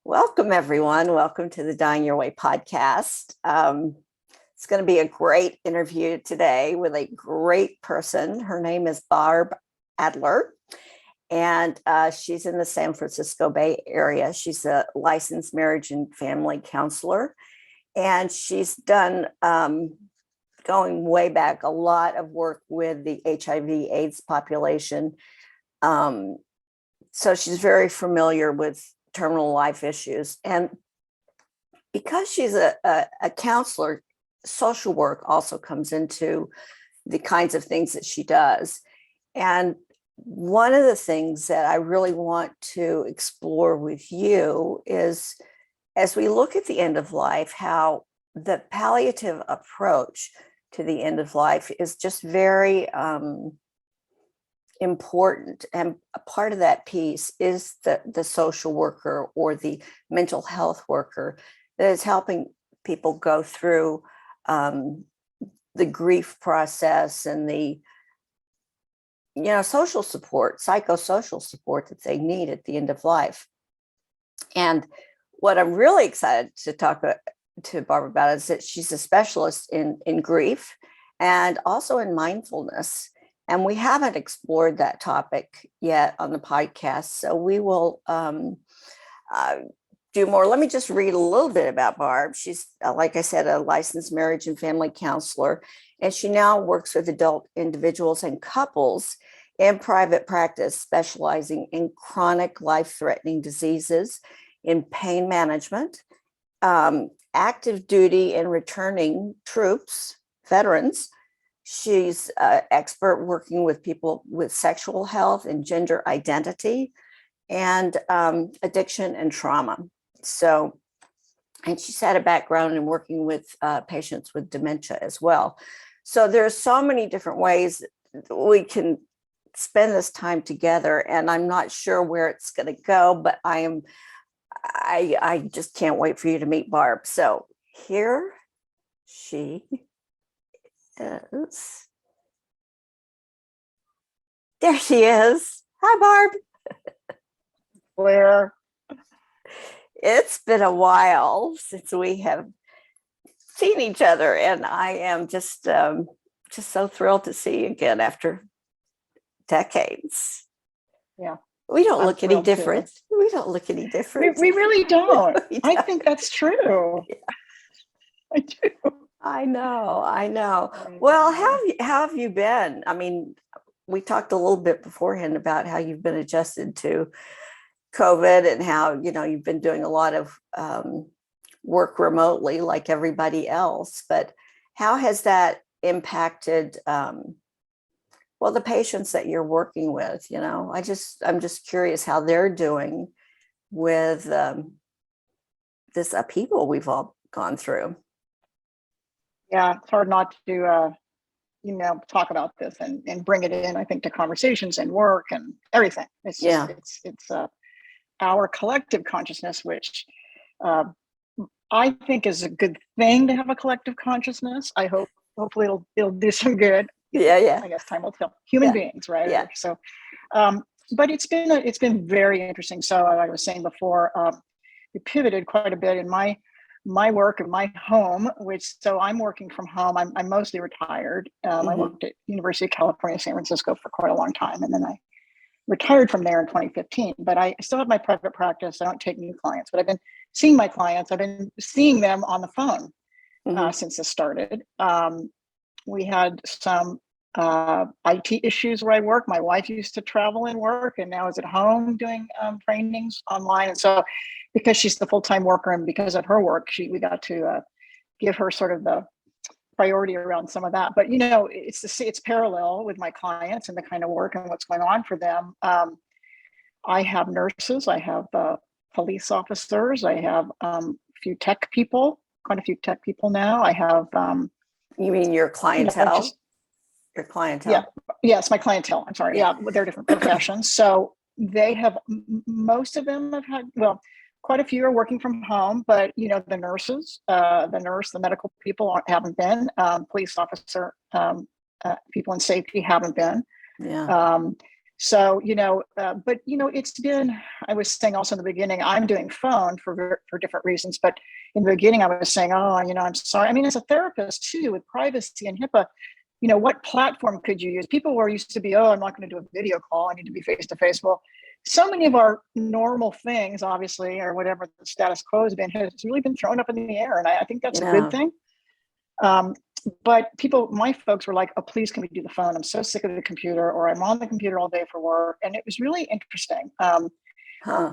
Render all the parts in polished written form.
Welcome, everyone. Welcome to the Dying Your Way podcast. It's going to be a great interview today with a great person. Her name is Barb Adler, and she's in the San Francisco Bay Area. She's a licensed marriage and family counselor, and she's done, going way back, a lot of work with the HIV/AIDS population. So she's very familiar with terminal life issues. And because she's a counselor, social work also comes into the kinds of things that she does. And one of the things that I really want to explore with you is, as we look at the end of life, how the palliative approach to the end of life is just very important, and a part of that piece is the social worker or the mental health worker that is helping people go through the grief process and the social support, psychosocial support that they need at the end of life. And what I'm really excited to talk to Barbara about is that she's a specialist in grief and also in mindfulness. And we haven't explored that topic yet on the podcast, so we will do more. Let me just read a little bit about Barb. She's, like I said, a licensed marriage and family counselor, and she now works with adult individuals and couples in private practice, specializing in chronic life-threatening diseases, in pain management, active duty and returning troops, veterans. She's an expert working with people with sexual health and gender identity and addiction and trauma. So, and she's had a background in working with patients with dementia as well. So there's so many different ways we can spend this time together, and I'm not sure where it's going to go, but I just can't wait for you to meet Barb. So here she is. There she is. Hi, Barb. Where? It's been a while since we have seen each other, and I am just so thrilled to see you again after decades. Yeah. We don't look any different. We don't look any different. We really don't. I think that's true. Yeah. I do. I know. Well, how have you been? I mean, we talked a little bit beforehand about how you've been adjusted to COVID and how, you've been doing a lot of work remotely like everybody else. But how has that impacted, the patients that you're working with? I'm just curious how they're doing with this upheaval we've all gone through. Yeah, it's hard not to, talk about this and bring it in, I think, to conversations and work and everything. It's just, it's our collective consciousness, which I think is a good thing to have a collective consciousness. Hopefully it'll do some good. Yeah. I guess time will tell. Human beings, right? Yeah. So, but it's been very interesting. So like I was saying before, we pivoted quite a bit in my work in my home, so I'm working from home. I'm mostly retired. I worked at University of California, San Francisco for quite a long time. And then I retired from there in 2015, but I still have my private practice. I don't take new clients, but I've been seeing my clients. I've been seeing them on the phone since this started. We had some IT issues where I work. My wife used to travel and work, and now is at home doing trainings online. And so because she's the full-time worker and because of her work, we got to give her sort of the priority around some of that. But, it's parallel with my clients and the kind of work and what's going on for them. I have nurses, I have police officers, I have quite a few tech people now. I have... You mean your clientele? Your clientele? Yeah. Yes, my clientele. I'm sorry. Yeah, they're different professions. So they have, most of them have had, quite a few are working from home, but the nurses, the medical people haven't been. Police officer, people in safety haven't been. Yeah. So, but it's been, I was saying also in the beginning, I'm doing phone for different reasons, but in the beginning I was saying, oh, I'm sorry. I mean, as a therapist too, with privacy and HIPAA, what platform could you use? People were used to be, oh, I'm not going to do a video call. I need to be face to face. Well, so many of our normal things, obviously, or whatever the status quo has really been thrown up in the air. And I think that's a good thing. But my folks were like, oh, please, can we do the phone? I'm so sick of the computer, or I'm on the computer all day for work. And it was really interesting.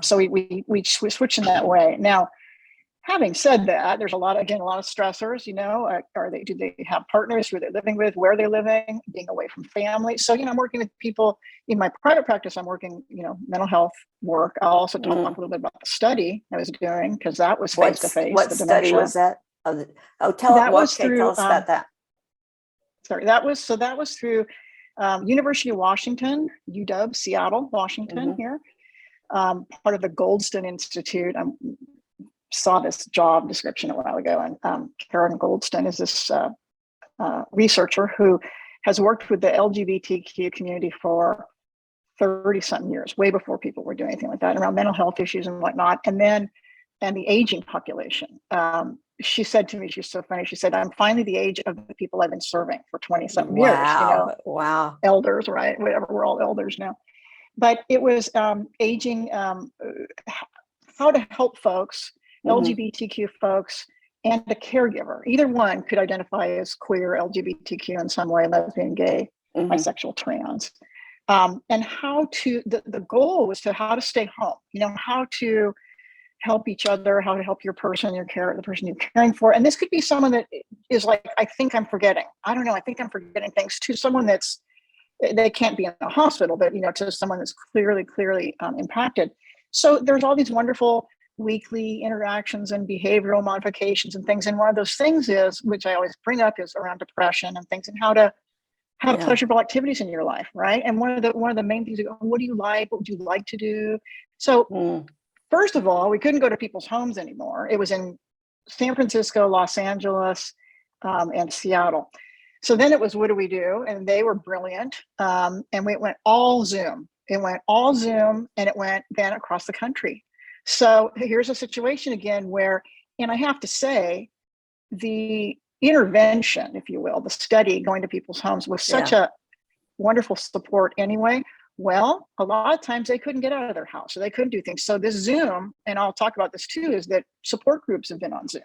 So we switched in that way. Now, having said that, there's a lot of stressors, do they have partners who they're living with, where they're living, being away from family. So, I'm working with people in my private practice. I'm working, mental health work. I'll also talk a little bit about the study I was doing, because that was face to face. What study was that? Tell us about that. Sorry, that was through University of Washington, UW, Seattle, Washington here. Part of the Goldstein Institute. I saw this job description a while ago, and Karen Goldstein is this researcher who has worked with the LGBTQ community for 30-something years, way before people were doing anything like that, around mental health issues and whatnot. And the aging population. She said to me, she's so funny. She said, I'm finally the age of the people I've been serving for 20-something years. Wow. Elders, right? Whatever, we're all elders now. But it was aging, how to help folks, LGBTQ folks, and a caregiver. Either one could identify as queer, LGBTQ in some way, lesbian, gay, bisexual, trans. And how to, the goal was how to stay home, how to help each other, how to help the person you're caring for. And this could be someone that is like, I think I'm forgetting. I don't know. I think I'm forgetting things, to someone they can't be in a hospital, but, to someone that's clearly impacted. So there's all these wonderful weekly interactions and behavioral modifications and things. And one of those things is, which I always bring up, is around depression and things, and how to have pleasurable activities in your life. Right. And one of the main things, what do you like? What would you like to do? So first of all, we couldn't go to people's homes anymore. It was in San Francisco, Los Angeles, and Seattle. So then it was, what do we do? And they were brilliant. And it went all Zoom. And it went then across the country. So here's a situation again where, and I have to say, the intervention, if you will, the study going to people's homes was such a wonderful support anyway. Well, a lot of times they couldn't get out of their house, so they couldn't do things. So this Zoom, and I'll talk about this too, is that support groups have been on Zoom.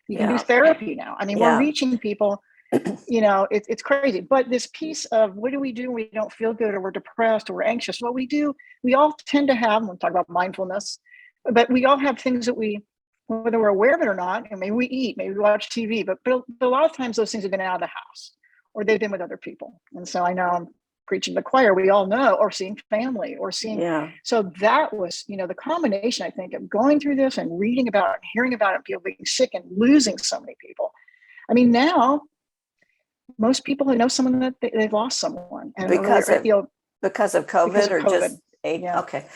You can do therapy now. I mean, we're reaching people, it's crazy. But this piece of, what do we do when we don't feel good, or we're depressed, or we're anxious? What we do, we all tend to have, we'll talk about mindfulness, but we all have things that whether we're aware of it or not, and maybe we eat, maybe we watch TV, but a lot of times those things have been out of the house, or they've been with other people. And so I know I'm preaching to the choir, we all know, or seeing family, or seeing. So that was, the combination, I think, of going through this and reading about it, and hearing about it, people being sick and losing so many people. I mean, now most people know someone that they've lost someone, and because of COVID, or COVID. Just okay.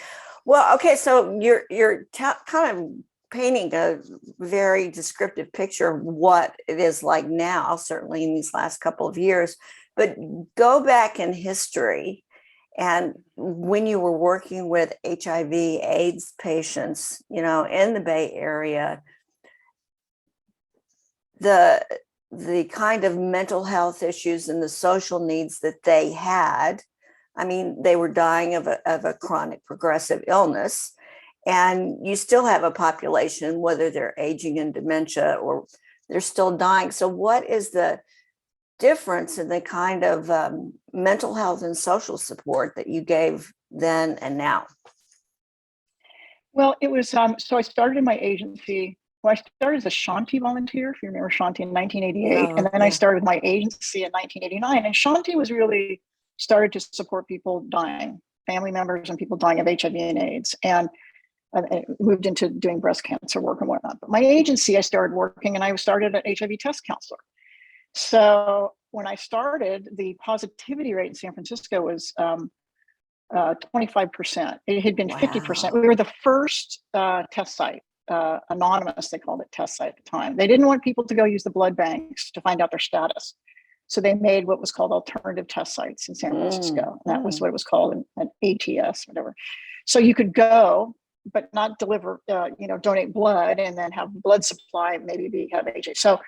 Well, okay. So you're kind of painting a very descriptive picture of what it is like now, certainly in these last couple of years. But go back in history, and when you were working with HIV/AIDS patients, in the Bay Area, the kind of mental health issues and the social needs that they had. I mean, they were dying of a chronic progressive illness, and you still have a population, whether they're aging in dementia or they're still dying. So what is the difference in the kind of mental health and social support that you gave then and now? Well, it was, so I started in my agency. Well, I started as a Shanti volunteer, if you remember Shanti, in 1988. And then I started my agency in 1989. And Shanti was really started to support people dying, family members and people dying of HIV and AIDS. And I moved into doing breast cancer work and whatnot. But my agency, I started working, and I started an HIV test counselor. So when I started, the positivity rate in San Francisco was 25%. It had been 50%. We were the first test site, anonymous, they called it, test site at the time. They didn't want people to go use the blood banks to find out their status. So they made what was called alternative test sites in San Francisco. And that was what it was called, an ATS, whatever. So you could go, but not deliver, donate blood and then have blood supply, maybe have HIV. So,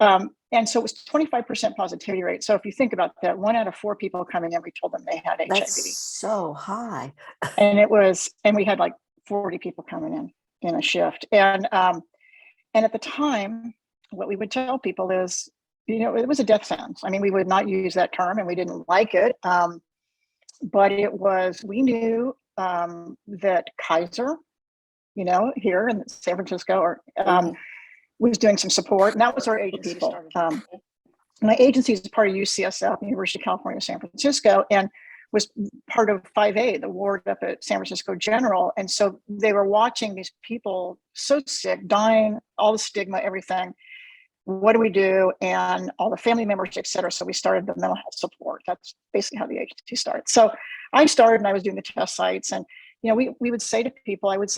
and so it was 25% positivity rate. So if you think about that, 1 out of 4 people coming in, we told them they had HIV. That's so high. And we had like 40 people coming in a shift. And at the time, what we would tell people is, it was a death sentence. I mean, we would not use that term and we didn't like it. But we knew that Kaiser, here in San Francisco, was doing some support, and that was our agency. My agency is part of UCSF, University of California, San Francisco, and was part of 5A, the ward up at San Francisco General. And so they were watching these people so sick, dying, all the stigma, everything. What do we do? And all the family members, et cetera. So we started the mental health support. That's basically how the agency started. So I started and I was doing the test sites. And, we would say to people, they'd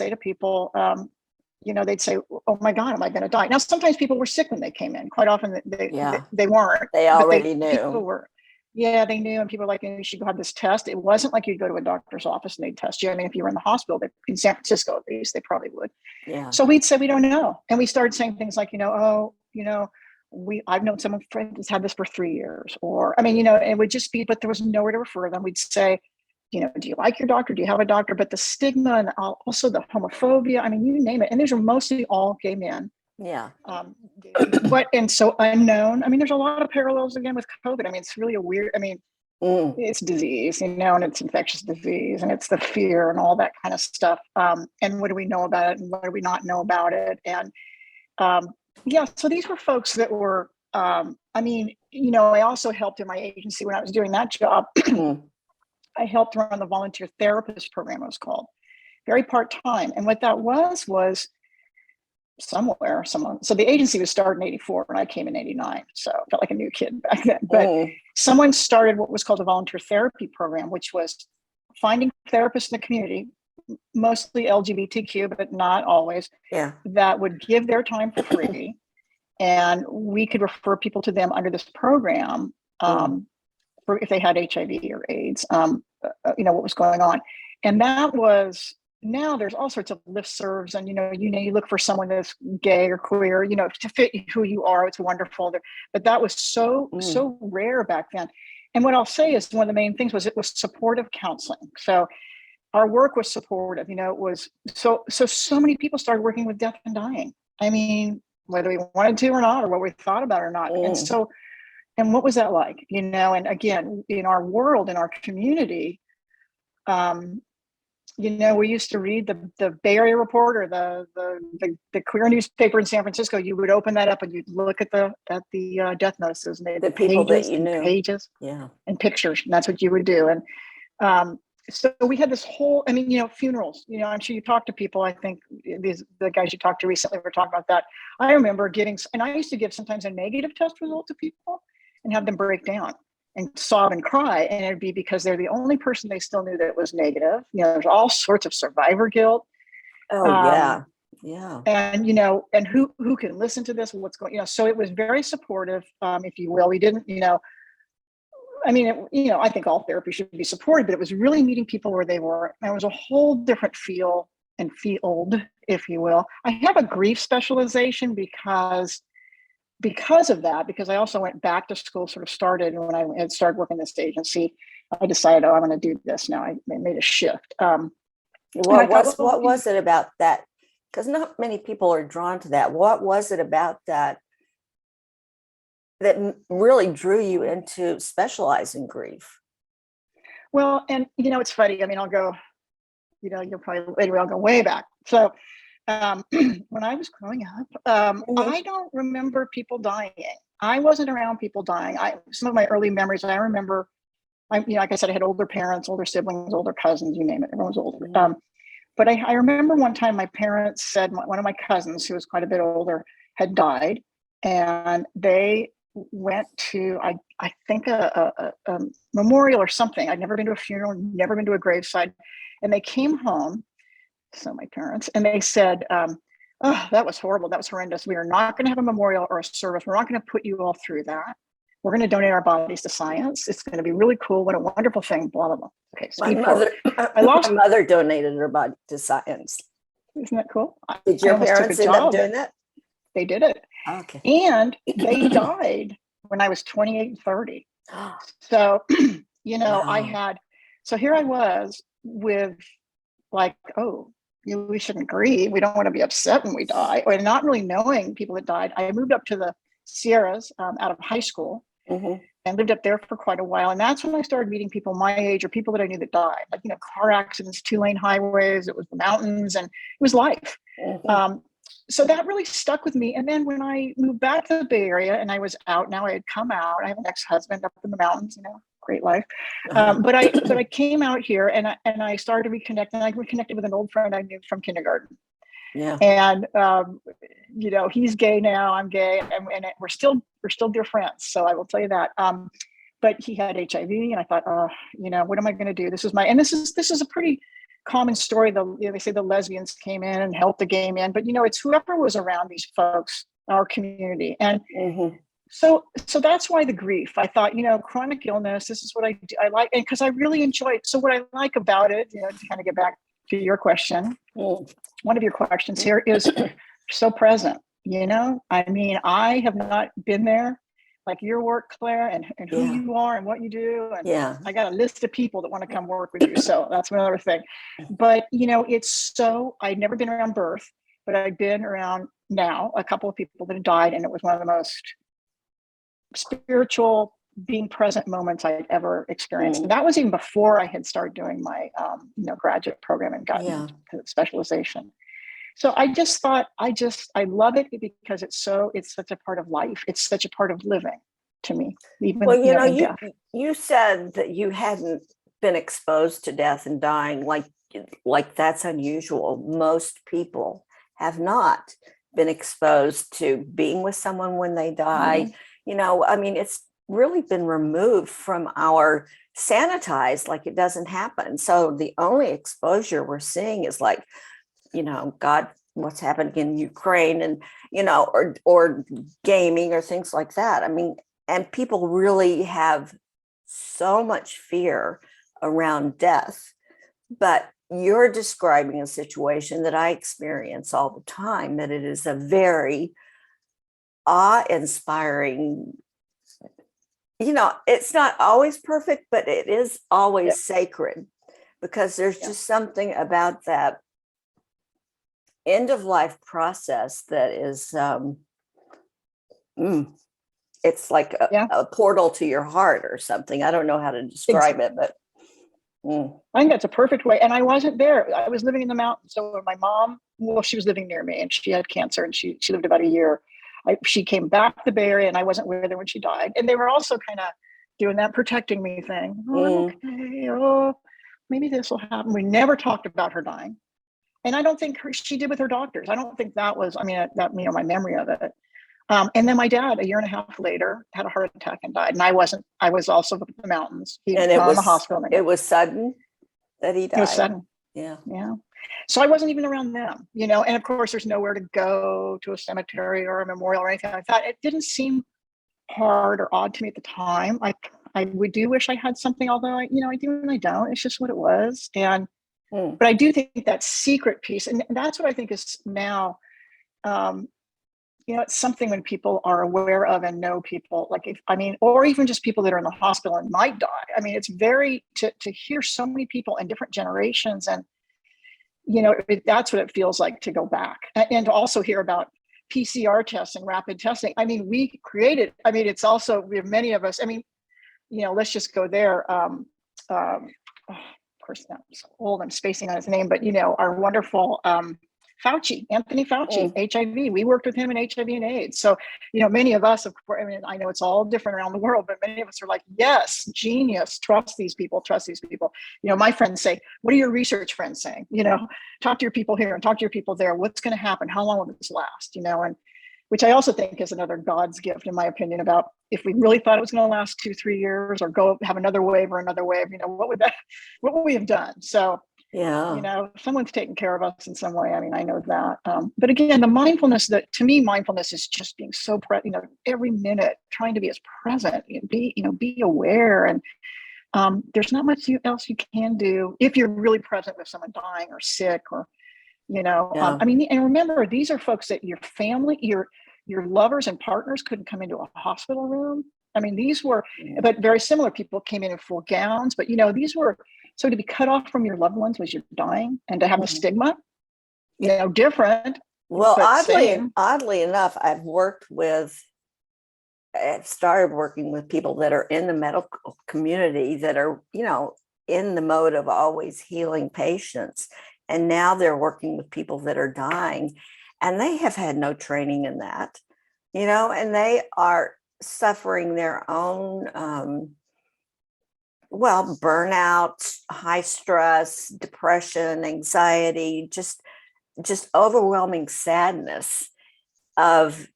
say, oh my God, am I going to die? Now, sometimes people were sick when they came in. Quite often they weren't. They already knew. People were. Yeah, they knew. And people were like, you should go have this test. It wasn't like you'd go to a doctor's office and they'd test you. I mean, if you were in the hospital, in San Francisco, at least, they probably would. Yeah. So we'd say, we don't know. And we started saying things like, I've known someone friend who's had this for 3 years, or, it would just be, but there was nowhere to refer them. We'd say, do you like your doctor? Do you have a doctor? But the stigma and also the homophobia, you name it. And these are mostly all gay men. Yeah. And so unknown. There's a lot of parallels again with COVID. It's really it's disease, and it's infectious disease, and it's the fear and all that kind of stuff. And what do we know about it, and what do we not know about it? And so these were folks that were, I also helped in my agency when I was doing that job. I helped run the volunteer therapist program, it was called, very part-time. And what that was someone. So the agency was started in 84 and I came in 89. So I felt like a new kid back then. But someone started what was called a volunteer therapy program, which was finding therapists in the community, mostly LGBTQ, but not always, that would give their time for free. And we could refer people to them under this program for if they had HIV or AIDS, what was going on. And that was, now there's all sorts of listservs, and you look for someone that's gay or queer, to fit who you are. It's wonderful. But that was so rare back then. And what I'll say is one of the main things was it was supportive counseling. So our work was supportive. It was so many people started working with death and dying. Whether we wanted to or not, or what we thought about or not. And what was that like? And again, in our world, in our community, we used to read the Bay Area Report or the queer newspaper in San Francisco. You would open that up and you'd look at the death notices, and the people pages that you knew, pages, and pictures. And that's what you would do. And so we had this whole, funerals. I'm sure you talk to people. I think the guys you talked to recently were talking about that. I remember and I used to give sometimes a negative test result to people and have them break down and sob and cry. And it'd be because they're the only person they still knew that was negative. There's all sorts of survivor guilt. Oh, yeah. And, and who can listen to this? What's going, so it was very supportive, if you will. We didn't, I think all therapy should be supported, but it was really meeting people where they were. And it was a whole different feel and field, if you will. I have a grief specialization because of that, because I also went back to school, sort of started when I had started working this agency. I decided, I'm going to do this now. I made a shift. What was it about that? Because not many people are drawn to that. What was it about that really drew you into specializing grief? Well, and it's funny. I'll go, you'll probably, anyway, I'll go way back. So when I was growing up, I don't remember people dying. I wasn't around people dying. Some of my early memories, I remember, like I said, I had older parents, older siblings, older cousins, you name it. Everyone was older. But I remember one time my parents said, one of my cousins, who was quite a bit older, had died. And they went to, I think a memorial or something. I'd never been to a funeral, never been to a graveside. And they came home, so my parents, and they said, oh, that was horrible. That was horrendous. We are not going to have a memorial or a service. We're not going to put you all through that. we're going to donate our bodies to science. It's going to be really cool. What a wonderful thing, blah, blah, blah. Okay, My speed forward. mother donated her body to science. Isn't that cool? Did your parents end up doing that? They did it. Okay. And they died when I was 28 and 30. So, Wow. So here I was with like, oh, we shouldn't grieve. We don't want to be upset when we die. Or not really knowing people that died. I moved up to the Sierras out of high school and lived up there for quite a while. And that's when I started meeting people my age or people that I knew that died, like, car accidents, 2-lane highways, it was the mountains, and it was life. So that really stuck with me. And then when I moved back to the Bay Area and I was out, now I had come out, I have an ex-husband up in the mountains, great life. But I came out here and I started to reconnect, and I reconnected with an old friend I knew from kindergarten. Yeah. And he's gay now, I'm gay, and we're still dear friends. So I will tell you that. But he had HIV, and I thought, what am I going to do? This is a pretty common story. They say the lesbians came in and helped the gay men, but it's whoever was around these folks, our community. And so that's why the grief. I thought, chronic illness, this is what I do. I like, and because I really enjoy it. So what I like about it, to kind of get back to your question, one of your questions here is so present. I have not been there like your work, Claire, and who you are and what you do. And I got a list of people that want to come work with you. So that's another thing. But, I'd never been around birth, but I'd been around now a couple of people that had died. And it was one of the most spiritual, being present moments I'd ever experienced. And that was even before I had started doing my, graduate program and gotten into specialization. So I just thought, I love it because it's such a part of life. It's such a part of living to me. Even, you said that you hadn't been exposed to death and dying like that's unusual. Most people have not been exposed to being with someone when they die. It's really been removed from our sanitized, like it doesn't happen. So the only exposure we're seeing is like, God, what's happening in Ukraine and, or gaming or things like that. And people really have so much fear around death, but you're describing a situation that I experience all the time, that it is a very awe-inspiring, it's not always perfect, but it is always sacred, because there's just something about that end of life process that is it's like a portal to your heart or something. I don't know how to describe it, but I think that's a perfect way. And I wasn't there. I was living in the mountains. So my mom, she was living near me, and she had cancer, and she lived about a year. She came back to the Bay Area, and I wasn't with her when she died. And they were also kind of doing that protecting me thing. Okay. Oh, maybe this will happen. We never talked about her dying. And I don't think she did with her doctors. I don't think that was, my memory of it. And then my dad, a year and a half later, had a heart attack and died. And I was also in the mountains. He was in the hospital. It was sudden that he died. It was sudden. Yeah. Yeah. So I wasn't even around them, and of course there's nowhere to go to a cemetery or a memorial or anything like that. It didn't seem hard or odd to me at the time. I do wish I had something, although I do and I don't. It's just what it was. And but I do think that secret piece, and that's what I think is now, it's something when people are aware of and know people, or even just people that are in the hospital and might die. It's very, to hear so many people in different generations, and, that's what it feels like to go back, and to also hear about PCR tests and rapid testing. We created, it's also, we have many of us, let's just go there. Of course, I'm so old, I'm spacing on his name, but our wonderful Fauci, Anthony Fauci, HIV. We worked with him in HIV and AIDS. So, many of us, of course, I know it's all different around the world, but many of us are like, yes, genius, trust these people. My friends say, what are your research friends saying? Talk to your people here and talk to your people there. What's going to happen? How long will this last? And which I also think is another God's gift, in my opinion, about if we really thought it was going to last 2-3 years or go have another wave, what would we have done? So Yeah. Someone's taking care of us in some way. I mean, I know that. But again, the mindfulness, that to me, mindfulness is just being so every minute trying to be as present, be aware. And there's not much else you can do if you're really present with someone dying or sick, or Yeah. I mean, and remember, these are folks that your family, your lovers and partners couldn't come into a hospital room. I mean, these were, but very similar. People came in full gowns, but these were, so to be cut off from your loved ones was you're dying, and to have the stigma, different, Well, but same. oddly enough, I've started working with people that are in the medical community that are, in the mode of always healing patients. And now they're working with people that are dying, and they have had no training in that, and they are suffering their own, burnout, high stress, depression, anxiety, just overwhelming sadness of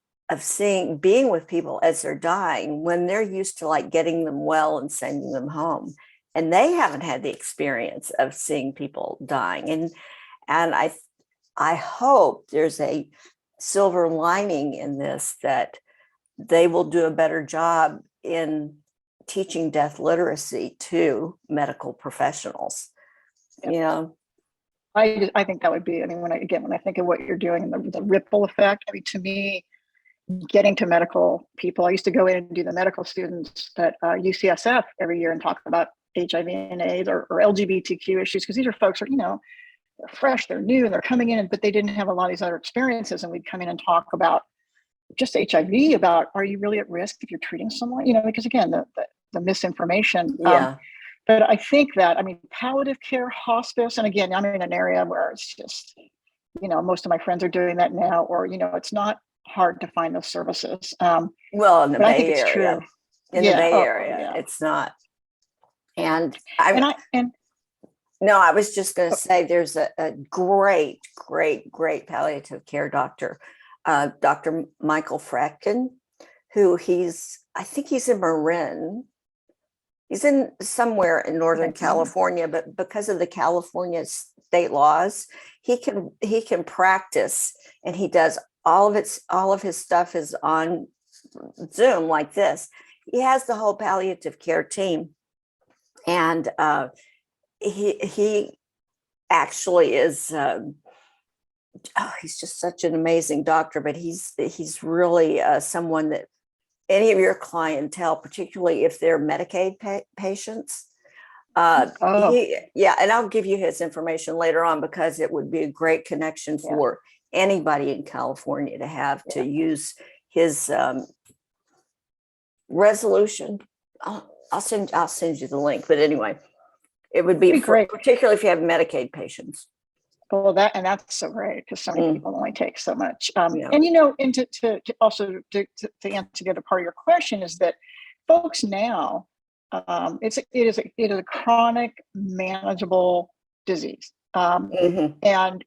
being with people as they're dying, when they're used to like getting them well and sending them home, and they haven't had the experience of seeing people dying. And I hope there's a silver lining in this, that they will do a better job in teaching death literacy to medical professionals. I think that would be, I mean, when I think of what you're doing and the ripple effect, I mean, to me, getting to medical people, I used to go in and do the medical students at UCSF every year and talk about HIV and AIDS or LGBTQ issues, because these are folks who are, they're fresh, they're new, and they're coming in, but they didn't have a lot of these other experiences. And we'd come in and talk about just HIV, about, are you really at risk if you're treating someone? Because again, the misinformation. Yeah. But I think that, I mean, palliative care, hospice, and again, I'm in an area where it's just, most of my friends are doing that now, or, it's not hard to find those services. Well, in the but I Bay think it's Area, true. in the Bay Area, it's not. And no, I was just going to say, there's a great, great, great palliative care doctor, Dr. Michael Frackin, who I think he's in Marin. He's in somewhere in Northern California, but because of the California state laws, he can practice, and he does all of his stuff is on Zoom like this. He has the whole palliative care team, and he actually is. He's just such an amazing doctor, but he's really someone that any of your clientele, particularly if they're Medicaid patients. And I'll give you his information later on, because it would be a great connection for anybody in California to have to use his resolution. I'll send you the link. But anyway, it would be great, particularly if you have Medicaid patients. Well, that's so great, because so many people only take so much. And to also to answer the other part of your question, is that folks now, it is a chronic, manageable disease. And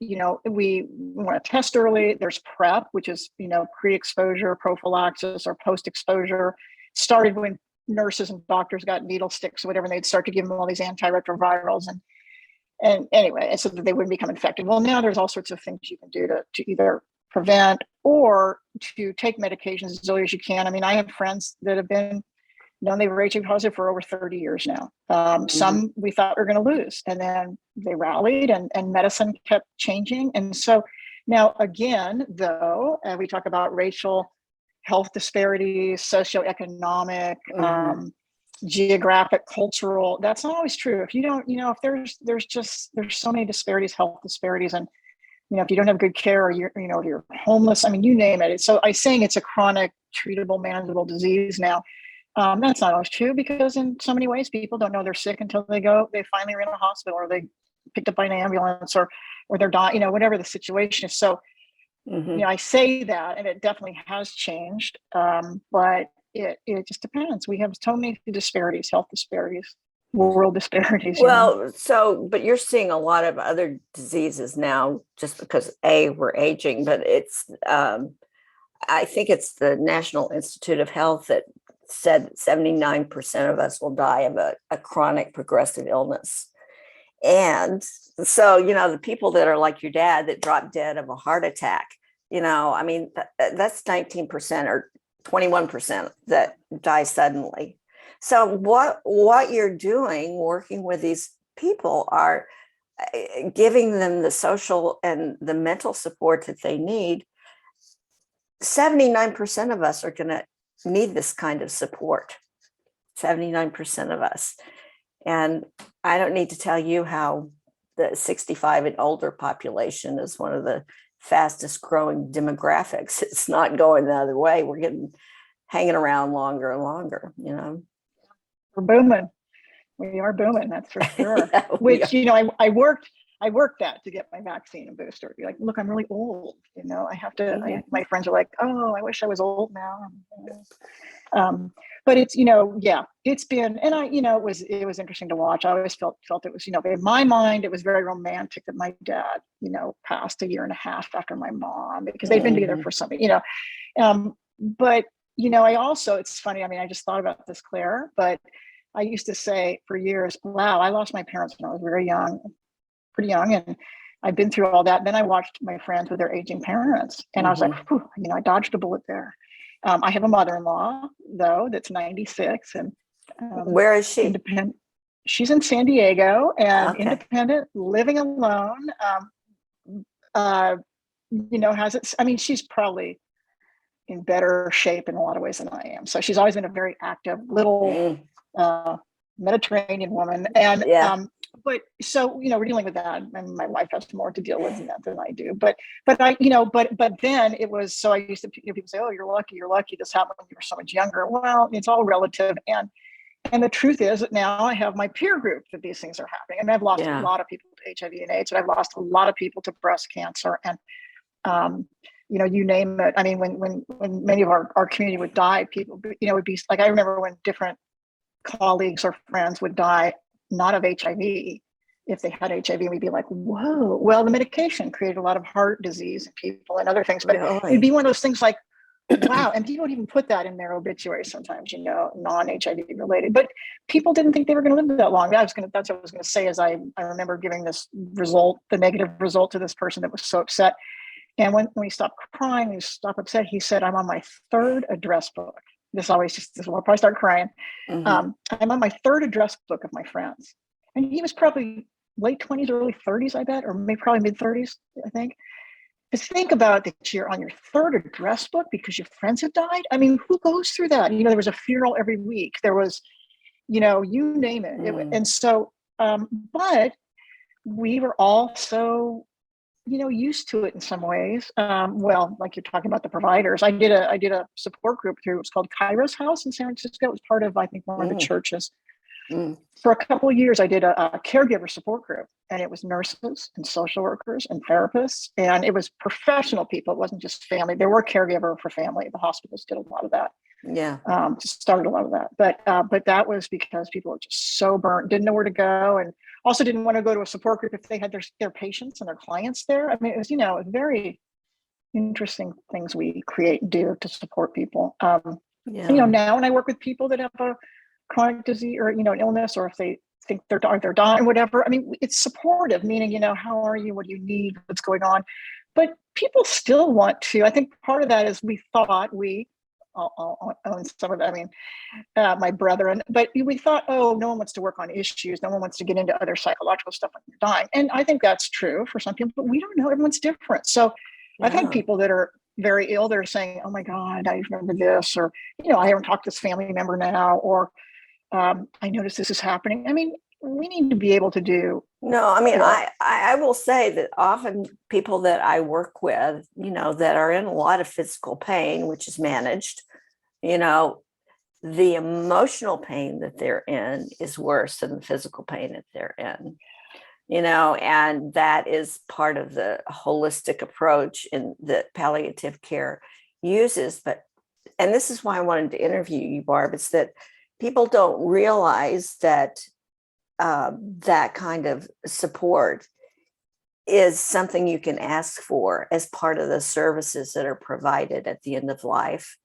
we want to test early. There's PrEP, which is pre-exposure prophylaxis or post-exposure. Started when nurses and doctors got needle sticks or whatever, and they'd start to give them all these antiretrovirals and anyway, so that they wouldn't become infected. Well, now there's all sorts of things you can do to either prevent or to take medications as early as you can. I mean, I have friends that have been they were HIV positive for over 30 years now. Some we thought we were going to lose, and then they rallied, and medicine kept changing. And so now, again, though, we talk about racial health disparities, socioeconomic, geographic, cultural. That's not always true. If you don't, if there's so many disparities, health disparities, and if you don't have good care, or you're homeless, I mean, you name it. So I'm saying it's a chronic, treatable, manageable disease now. That's not always true, because in so many ways, people don't know they're sick until they finally are in a hospital, or they picked up by an ambulance, or they're dying, whatever the situation is. So, I say that, and it definitely has changed, but it just depends. We have so many disparities, health disparities, world disparities. Well, but you're seeing a lot of other diseases now, just because we're aging, but it's, I think it's the National Institute of Health that said 79% of us will die of a chronic progressive illness. And so, the people that are like your dad that drop dead of a heart attack, I mean, that's 19% or 21% that die suddenly. So what you're doing working with these people are giving them the social and the mental support that they need. 79% of us are going to need this kind of support. 79% of us. And I don't need to tell you how the 65 and older population is one of the fastest growing demographics. It's not going the other way. We're hanging around longer and longer, We're booming. We are booming, that's for sure. Yeah, Which, I worked that to get my vaccine and booster. Be like, look, I'm really old. I have to. My friends are like, oh, I wish I was old now. But it's, it's been, and it was interesting to watch. I always felt it was, in my mind, it was very romantic that my dad, passed a year and a half after my mom, because they've been together for something, but, I also, it's funny. I mean, I just thought about this, Claire, but I used to say for years, wow, I lost my parents when I was very young, pretty young. And I've been through all that. Then I watched my friends with their aging parents. And I was like, I dodged a bullet there. I have a mother-in-law, though, that's 96. And where is she? Independent. She's in San Diego and independent, living alone. Has it, I mean, she's probably in better shape in a lot of ways than I am. So she's always been a very active little Mediterranean woman. And but so we're dealing with that, and my wife has more to deal with that than I do. But then it was, so I used to, people say, oh, you're lucky this happened when you were so much younger. Well, it's all relative, and the truth is that now I have my peer group that these things are happening, and I've lost a lot of people to HIV and AIDS, and I've lost a lot of people to breast cancer, and you name it. I mean, when many of our community would die, people, would be like, I remember when different colleagues or friends would die, not of HIV. If they had HIV, we'd be like, whoa, well, the medication created a lot of heart disease in people and other things, but it'd be one of those things like, wow. And people would even put that in their obituary sometimes, non-HIV related, but people didn't think they were going to live that long. That's what I was going to say, is I remember giving this result, the negative result, to this person that was so upset. And when he stopped crying, he stopped upset, he said, I'm on my third address book. This will probably start crying. I'm on my third address book of my friends. And he was probably late 20s, early 30s, I bet, or maybe probably mid 30s, I think. To think about that you're on your third address book because your friends have died. I mean, who goes through that? There was a funeral every week. There was, you name it. And so, but we were all so, used to it in some ways. Well, like you're talking about the providers, I did a support group through, it was called Kairos House in San Francisco. It was part of, I think, one of the churches. For a couple of years, I did a caregiver support group, and it was nurses and social workers and therapists, and it was professional people. It wasn't just family. There were caregiver for family. The hospitals did a lot of that. Started a lot of that, but that was because people were just so burnt, didn't know where to go, and also didn't want to go to a support group if they had their patients and their clients there. I mean, it was very interesting things we create and do to support people. Now when I work with people that have a chronic disease or an illness, or if they think they're dying, whatever, I mean, it's supportive, meaning, how are you, what do you need, what's going on? But people still want to, I think part of that is I'll own some of that. I mean, my brethren, but we thought, oh, no one wants to work on issues. No one wants to get into other psychological stuff when you're dying. And I think that's true for some people, but we don't know. Everyone's different. So I've had people that are very ill, they're saying, oh my God, I remember this, or, I haven't talked to this family member now, or I noticed this is happening. I mean, we need to be able to do. No, I mean, I will say that often people that I work with, that are in a lot of physical pain, which is managed, the emotional pain that they're in is worse than the physical pain that they're in, and that is part of the holistic approach in that palliative care uses. And this is why I wanted to interview you, Barb, it's that people don't realize that that kind of support is something you can ask for as part of the services that are provided at the end of life.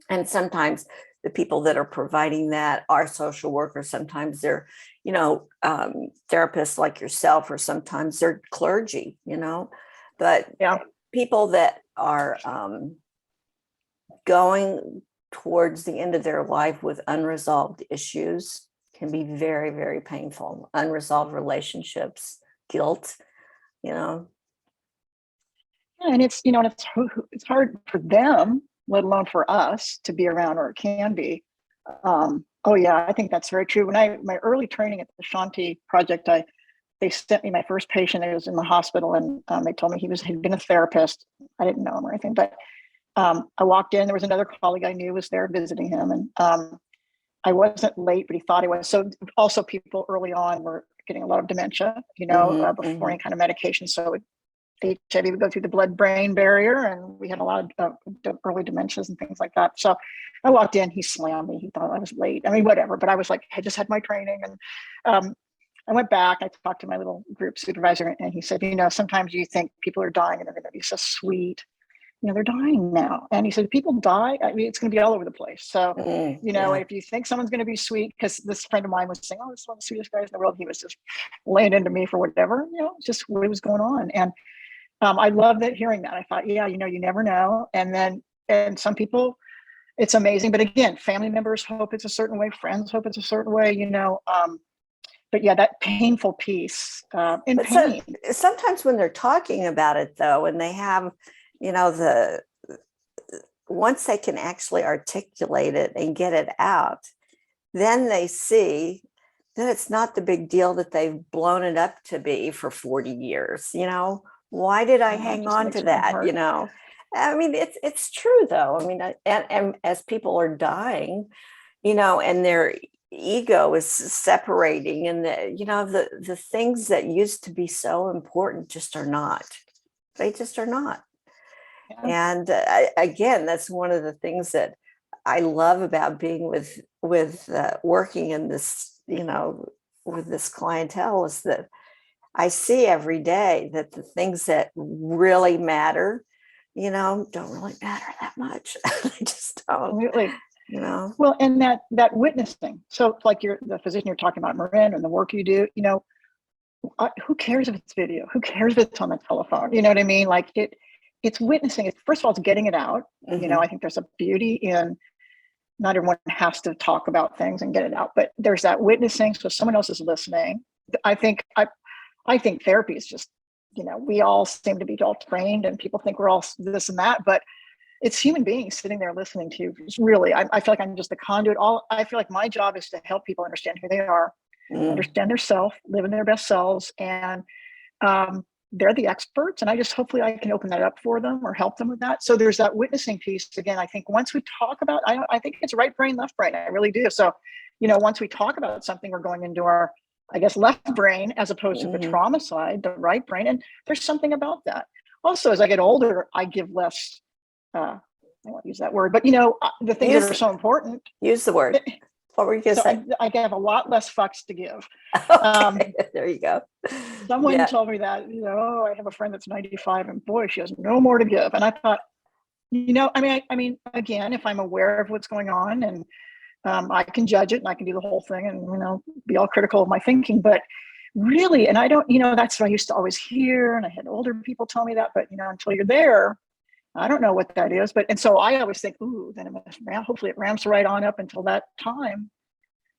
And sometimes the people that are providing that are social workers. Sometimes they're therapists like yourself, or sometimes they're clergy, but Yeah. people that are going towards the end of their life with unresolved issues can be very, very painful. Unresolved relationships, guilt, you know. And it's hard for them, let alone for us, to be around, or it can be. Oh yeah, I think that's very true. My early training at the Shanti Project, they sent me my first patient. It was in the hospital, and they told me he'd been a therapist. I didn't know him or anything, but I walked in. There was another colleague I knew was there visiting him, and I wasn't late, but he thought he was. So also, people early on were getting a lot of dementia, before any kind of medication. So HIV would go through the blood-brain barrier, and we had a lot of early dementias and things like that. So I walked in, he slammed me. He thought I was late. I mean, whatever. But I was like, I just had my training, and I went back. I talked to my little group supervisor, and he said, sometimes you think people are dying and they're going to be so sweet. They're dying now. And he said, people die. I mean, it's going to be all over the place. So, if you think someone's going to be sweet, because this friend of mine was saying, oh, this is one of the sweetest guys in the world. He was just laying into me for whatever, just what was going on. And I love that, hearing that. I thought, yeah, you never know. And some people, it's amazing. But again, family members hope it's a certain way. Friends hope it's a certain way, but yeah, that painful piece in pain. Sometimes when they're talking about it, though, and they have, once they can actually articulate it and get it out, then they see that it's not the big deal that they've blown it up to be for 40 years. Why did I hang on to that? I mean, it's true, though. I mean, and as people are dying, and their ego is separating, and the things that used to be so important just are not. They just are not. Yeah. And again, that's one of the things that I love about being with working in this, with this clientele, is that I see every day that the things that really matter, don't really matter that much. They just don't. Absolutely. Well, and that witnessing. So like the physician you're talking about, Marin, and the work you do, who cares if it's video? Who cares if it's on the telephone? You know what I mean? Like it's witnessing. First of all, it's getting it out. Mm-hmm. I think there's a beauty in, not everyone has to talk about things and get it out, but there's that witnessing. So someone else is listening. I think therapy is just, we all seem to be all trained, and people think we're all this and that, but it's human beings sitting there listening to you. It's really, I feel like I'm just the conduit. I feel like my job is to help people understand who they are, understand their self, live in their best selves. And they're the experts. And hopefully I can open that up for them or help them with that. So there's that witnessing piece. Again, I think once we talk about, I think it's right brain, left brain. I really do. So, once we talk about something, we're going into our, left brain, as opposed to the trauma side, the right brain. And there's something about that. Also, as I get older, I give less, I won't use that word, but the things that are so important. Use the word. What were you going to say? I have a lot less fucks to give. Okay, there you go. Someone told me that, I have a friend that's 95, and boy, she has no more to give. And I thought, I mean, again, if I'm aware of what's going on, and I can judge it, and I can do the whole thing, and, be all critical of my thinking, but really, and I don't, that's what I used to always hear. And I had older people tell me that, but, until you're there, I don't know what that is, and so I always think, ooh, then hopefully it ramps right on up until that time,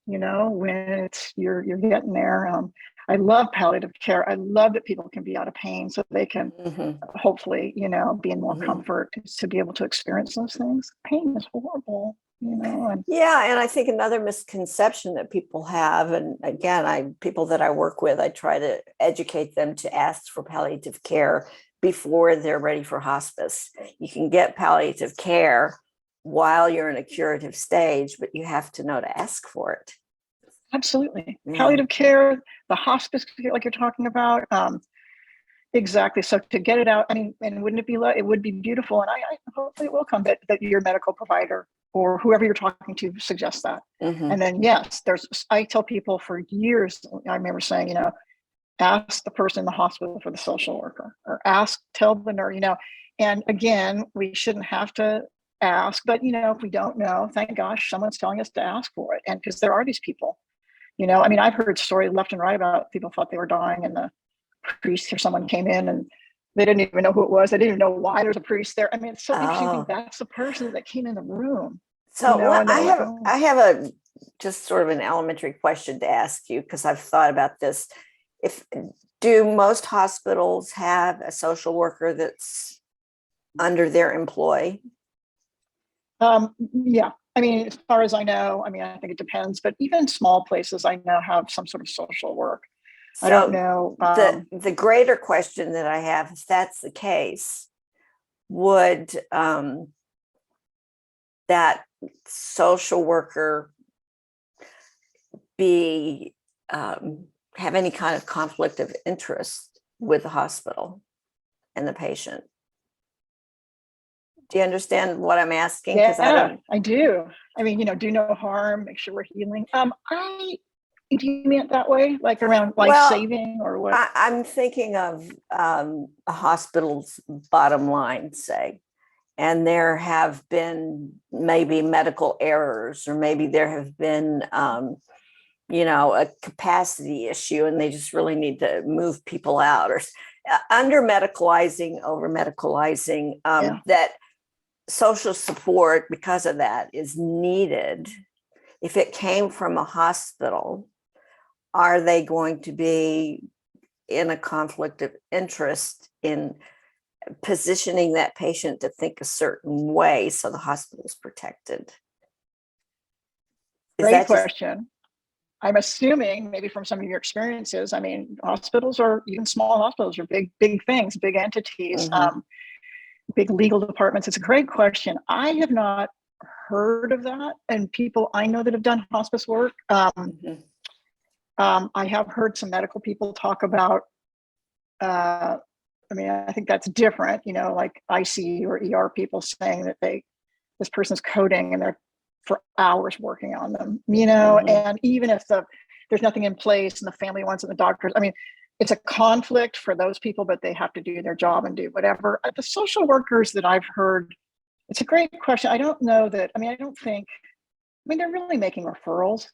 when you're getting there. I love palliative care. I love that people can be out of pain, so they can hopefully, be in more comfort to be able to experience those things. Pain is horrible, And I think another misconception that people have, and again, people that I work with, I try to educate them to ask for palliative care before they're ready for hospice. You can get palliative care while you're in a curative stage, but you have to know to ask for it. Absolutely. Yeah. Palliative care, the hospice care, like you're talking about. Exactly. So to get it out, and wouldn't it be, it would be beautiful. And I hopefully it will come that your medical provider or whoever you're talking to suggests that. And then, yes, I tell people for years, I remember saying, ask the person in the hospital for the social worker, or tell the nurse, and again, we shouldn't have to ask, but if we don't know, thank gosh, someone's telling us to ask for it. And because there are these people, You know, I mean, I've heard stories left and right about people thought they were dying and the priest or someone came in and they didn't even know who it was. They didn't even know why there's a priest there. I mean, it's so interesting to think Oh, that's the person that came in the room, you so know, and I they're like, have oh, I have a just sort of an elementary question to ask you because I've thought about this. If Do most hospitals have a social worker that's under their employ? yeah. I mean, as far as I know, I mean, I think it depends, but even small places I know have some sort of social work. I don't So know. the greater question that I have, if that's the case, would that social worker be have any kind of conflict of interest with the hospital and the patient? Do you understand what I'm asking? Because I Yeah, don't. I do. I mean, you know, do no harm, make sure we're healing. Do you mean it that way, like around life Well, saving or what? I'm thinking of a hospital's bottom line, say, and there have been maybe medical errors, or maybe there have been, a capacity issue, and they just really need to move people out, or under medicalizing, over medicalizing, Yeah, that social support because of that is needed. If it came from a hospital, are they going to be in a conflict of interest in positioning that patient to think a certain way so the hospital is protected? Is great that just question. I'm assuming maybe from some of your experiences, I mean, hospitals are even small hospitals are big, big things, big entities, mhm, big legal departments. It's a great question. I have not heard of that. And people I know that have done hospice work, mhm, I have heard some medical people talk about, uh, I mean, I think that's different, you know, like IC or ER people saying that this person's coding and they're for hours working on them, you know, mhm. and even if there's nothing in place and the family wants it, the doctors, I mean, it's a conflict for those people, but they have to do their job and do whatever. The social workers that I've heard, it's a great question. I don't know that, I mean, I don't think, I mean, they're really making referrals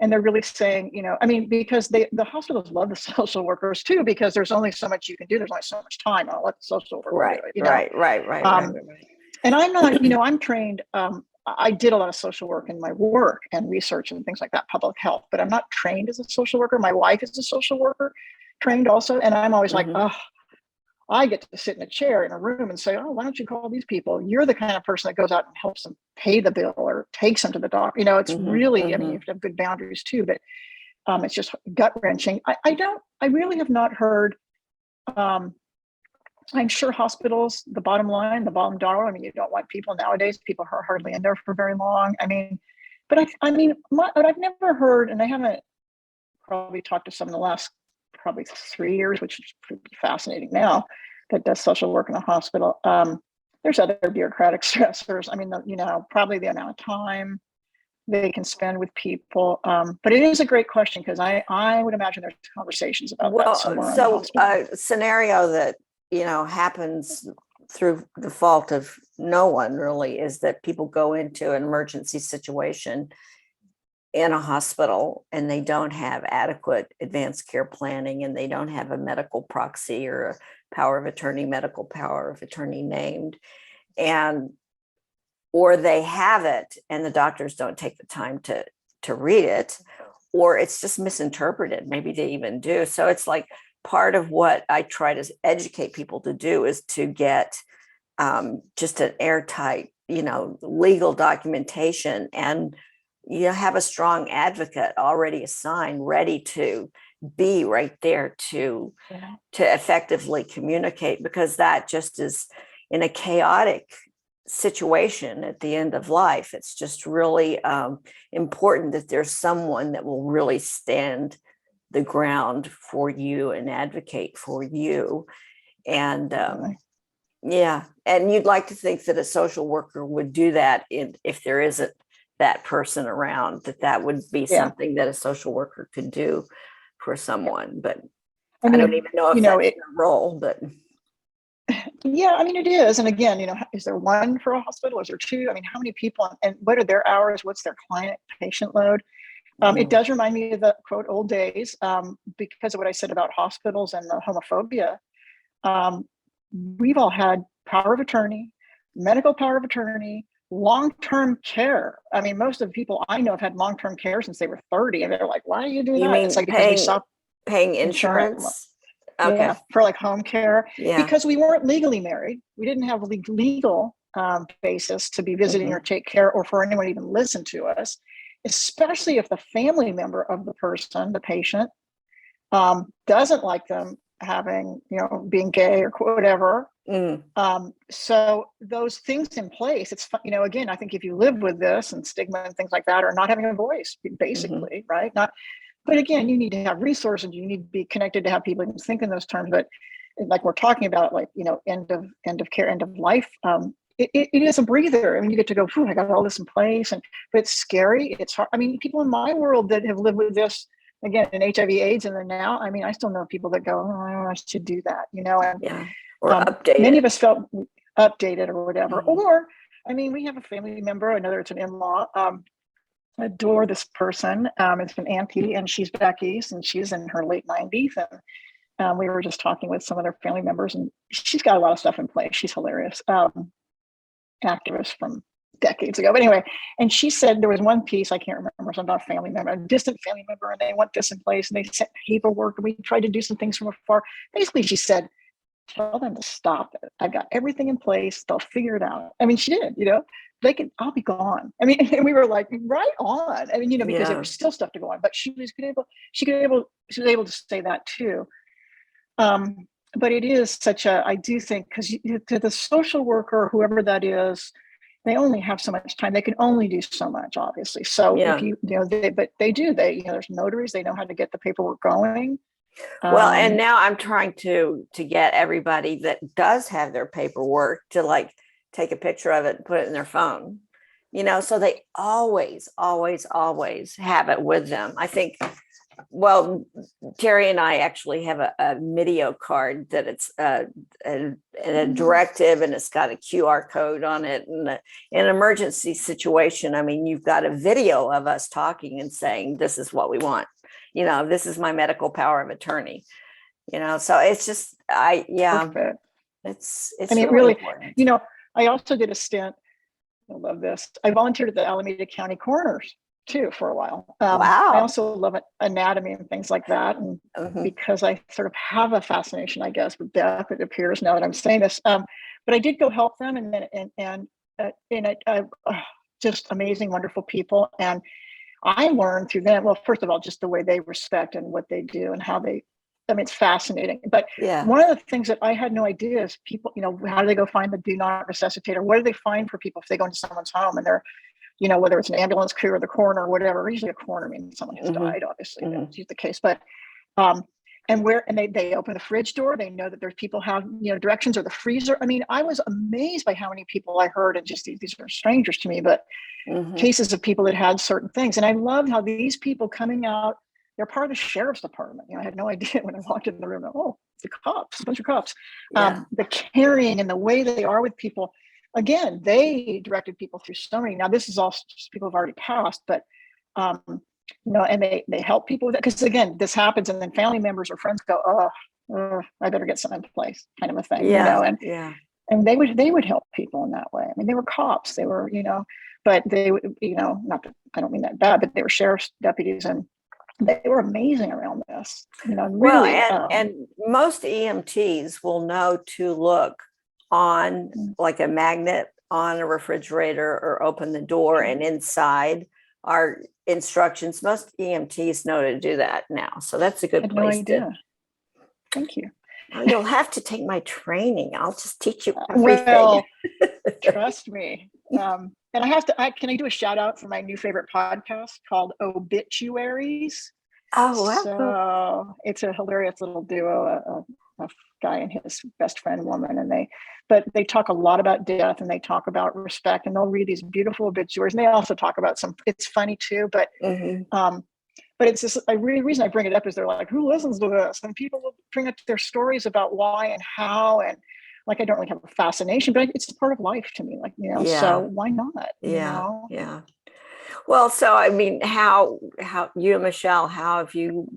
and they're really saying, you know, I mean, because the hospitals love the social workers too, because there's only so much you can do. There's only so much time. I'll let the social worker do Right, it, you know. right, right, right, right, Um, right, and I'm not, you know, I'm trained. I did a lot of social work in my work and research and things like that, public health, but I'm not trained as a social worker. My wife is a social worker trained also. And I'm always like, mhm, oh, I get to sit in a chair in a room and say, oh, why don't you call these people? You're the kind of person that goes out and helps them pay the bill or takes them to the doctor. You know, it's mhm, really, I mean, you mhm. have to have good boundaries too, but it's just gut wrenching. I really have not heard. Um, I'm sure hospitals, the bottom line, the bottom dollar. I mean, you don't want people nowadays. People are hardly in there for very long. I mean, I mean, but I've never heard, and I haven't probably talked to some in the last probably 3 years, which is pretty fascinating now, that does social work in a hospital. There's other bureaucratic stressors. I mean, you know, probably the amount of time they can spend with people. But it is a great question because I would imagine there's conversations about that Well, somewhere in the so hospital. a scenario that, happens through the fault of no one really is that people go into an emergency situation in a hospital and they don't have adequate advanced care planning, and they don't have a medical proxy or a power of attorney, medical power of attorney named, and or they have it and the doctors don't take the time to read it, or it's just misinterpreted. Maybe they even do. So it's like part of what I try to educate people to do is to get just an airtight, legal documentation, and have a strong advocate already assigned, ready to be right there Yeah. to effectively communicate, because that just is in a chaotic situation at the end of life. It's just really important that there's someone that will really stand the ground for you and advocate for you. And Definitely. yeah, and you'd like to think that a social worker would do that if there isn't that person around, that would be Yeah. something that a social worker could do for Yeah. someone. But I I don't mean, even know you if know, that's their role. But yeah, I mean, it is. And again, you know, is there one for a hospital? Is there two? I mean, how many people and what are their hours? What's their client patient load? It does remind me of the quote old days, because of what I said about hospitals and the homophobia. Um, we've all had power of attorney, medical power of attorney, long-term care. I mean, most of the people I know have had long-term care since they were 30, and they're like, why do you do You that? It's mean like, because we saw paying insurance. insurance? Okay. Yeah, for like home care, Yeah. because we weren't legally married. We didn't have a legal basis to be visiting or take care, or for anyone to even listen to us, especially if the family member of the person, the patient, doesn't like them having, being gay or whatever. So those things in place, it's, again, I think if you live with this and stigma and things like that, or not having a voice, basically, right? But again, you need to have resources. You need to be connected to have people even think in those terms. But like we're talking about, like, end of care, end of life. It is a breather. I mean, you get to go, I got all this in place, but it's scary. It's hard. I mean, people in my world that have lived with this, again, in HIV/AIDS, and then now, I mean, I still know people that go, oh, I should do that, and or updated. Many of us felt updated or whatever. Or, I mean, we have a family member, another, it's an in-law. Adore this person. It's an auntie, and she's back east, and she's in her late 90s. And we were just talking with some of their family members, and she's got a lot of stuff in place. She's hilarious. Activist from decades ago. But anyway, and she said there was one piece, I can't remember, something about a family member, a distant family member, and they want this in place, and they sent paperwork, and we tried to do some things from afar. Basically, she said, tell them to stop it. I've got everything in place. They'll figure it out. I mean, she did, I'll be gone. I mean, and we were like, right on. I mean, because there was still stuff to go on, but she was able to say that too. But it is such I do think, because to the social worker, whoever that is, they only have so much time. They can only do so much, obviously. So if but they do, there's notaries, they know how to get the paperwork going. Well, and now I'm trying to get everybody that does have their paperwork to like take a picture of it and put it in their phone, so they always have it with them. I think, well, Terry and I actually have a video card that it's a directive, and it's got a QR code on it. And in an emergency situation, I mean, you've got a video of us talking and saying, this is what we want. This is my medical power of attorney, so it's just, Perfect. It's I mean, really important. I also did a stint. I love this. I volunteered at the Alameda County Coroners too for a while. Wow. I also love anatomy and things like that. And because I sort of have a fascination, I guess, with death, it appears now that I'm saying this. But I did go help them, and just amazing, wonderful people. And I learned through them, well, first of all, just the way they respect and what they do and how it's fascinating. But one of the things that I had no idea is people, how do they go find the do not resuscitate, or what do they find for people if they go into someone's home and they're, whether it's an ambulance crew or the coroner or whatever. Usually a coroner means someone has died, obviously, that's the case. But and they open the fridge door, they know that there's people have, directions, or the freezer. I mean, I was amazed by how many people I heard, and just these are strangers to me, but cases of people that had certain things. And I loved how these people coming out, they're part of the sheriff's department. I had no idea when I walked in the room, oh, it's the cops, a bunch of cops. The caring and the way they are with people. Again, they directed people through so many. Now, this is all people have already passed, but and they help people with it, because again, this happens, and then family members or friends go, oh, I better get something in place, kind of a thing. And they would help people in that way. I mean, they were cops, they were, but they would, not that, I don't mean that bad, but they were sheriff's deputies, and they were amazing around this. Really, well, and most EMTs will know to look on like a magnet on a refrigerator, or open the door, and inside are instructions. Most EMTs know to do that now, so that's a good place. No idea. Thank you. You'll have to take my training. I'll just teach you everything. Well, trust me. And can I do a shout out for my new favorite podcast called Obituaries? Oh, wow. So it's a hilarious little duo, a guy and his best friend woman, but they talk a lot about death, and they talk about respect, and they'll read these beautiful obituaries, and they also talk about it's funny too, but but it's just the reason I bring it up is they're like, who listens to this? And people will bring up their stories about why and how, and like, I don't really have a fascination, but it's part of life to me, like, so why not? Yeah. Well, so I mean, how you and Michelle, how have you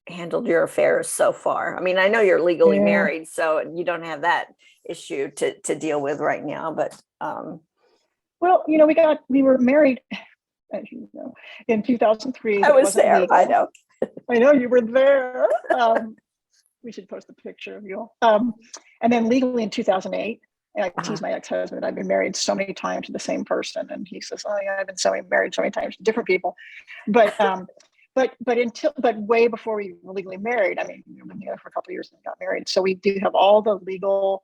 handled your affairs so far? I mean, I know you're legally Yeah. married, so you don't have that issue to deal with right now, but Well, we were married, as you know, in 2003, I but it was wasn't there. I legal. know. I know you were there. We should post a picture of you. And then legally in 2008, and I Uh-huh. tease my ex-husband, I've been married so many times to the same person. And he says, oh yeah, I've been married so many times to different people. But but way before we were legally married, I mean, we were together for a couple of years and got married. So we do have all the legal